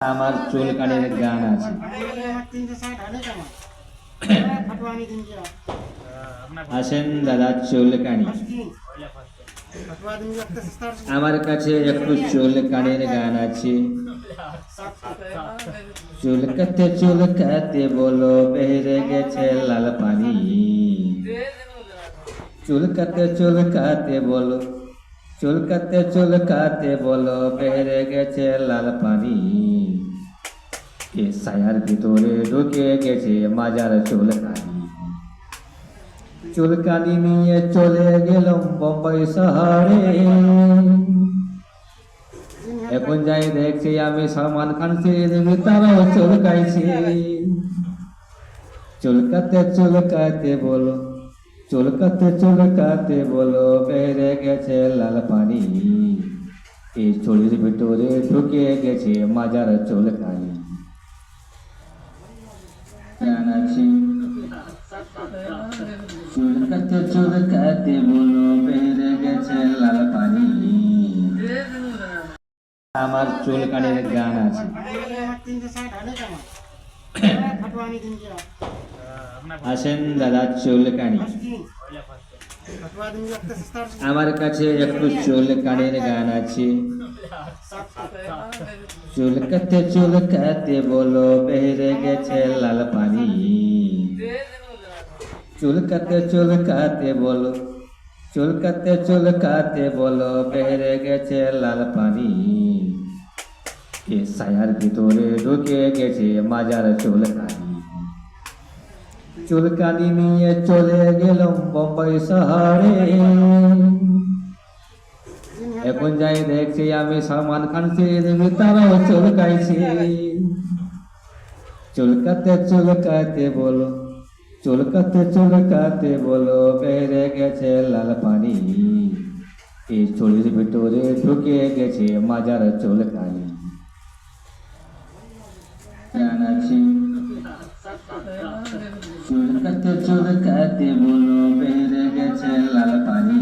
আমার চুলকানির গান আছে। আসেন দাদা চুলকানি, আমার কাছে একটু চুলকানির গান আছে। চুলকাতে চুলকাতে বলো বেড়ে গেছে লাল পানি। চুলকাতে চুলকাতে বলো, চুলকাতে চুলকাতে বলো বেড়ে গেছে লাল পানি। এ সায়ার ভিতরে ঢুকে গেছে মাজার চুলকানি। চুলকানি নিয়ে চলে গেলাম বোম্বাই শহরে। এখন যাই দেখছি আমি সলমান খান শ্রীদেবী তারাও চুলকাইছে। চুলকাতে চুলকাতে বলো, চুলকাতে চুলকাতে বলো বেড়ে গেছে লাল পানি। এই চুলের ভিতরে ঢুকে গেছে মাজার চুলকানি। জানাচ্ছি চুলকাতে চুলকাতে বলো বেড়ে গেছে লাল পানি। আমার চুলকানির গান আছে। আসেন দাদা চুলকানি, আমার কাছে একটু চুলকানির গান আছে। চুলকাতে চুলকাতে বলো বেড়ে গেছে লাল পানি। চুলকাতে চুলকাতে বলো, চুলকাতে চুলকাতে বলো বেড়ে গেছে লাল পানি। এ সায়ার ভিতরে ঢুকে গেছে মাজার চুলকানি। চুলকানি নিয়ে চলে গেলাম বোম্বাই শহরে। এখন যাই দেখছি আমি সলমান খান শ্রীদেবী তারাও চুলকাইছে। চুলকাতে চুলকাতে বলো, চুলকাতে চুলকাতে বলো বেড়ে গেছে লাল পানি। এই চুলের ভিতরে ঢুকে গেছে মাজার চুলকানি। জানাচ্ছি চুলকাতে চুলকাতে বলো বেড়ে গেছে লাল পানি।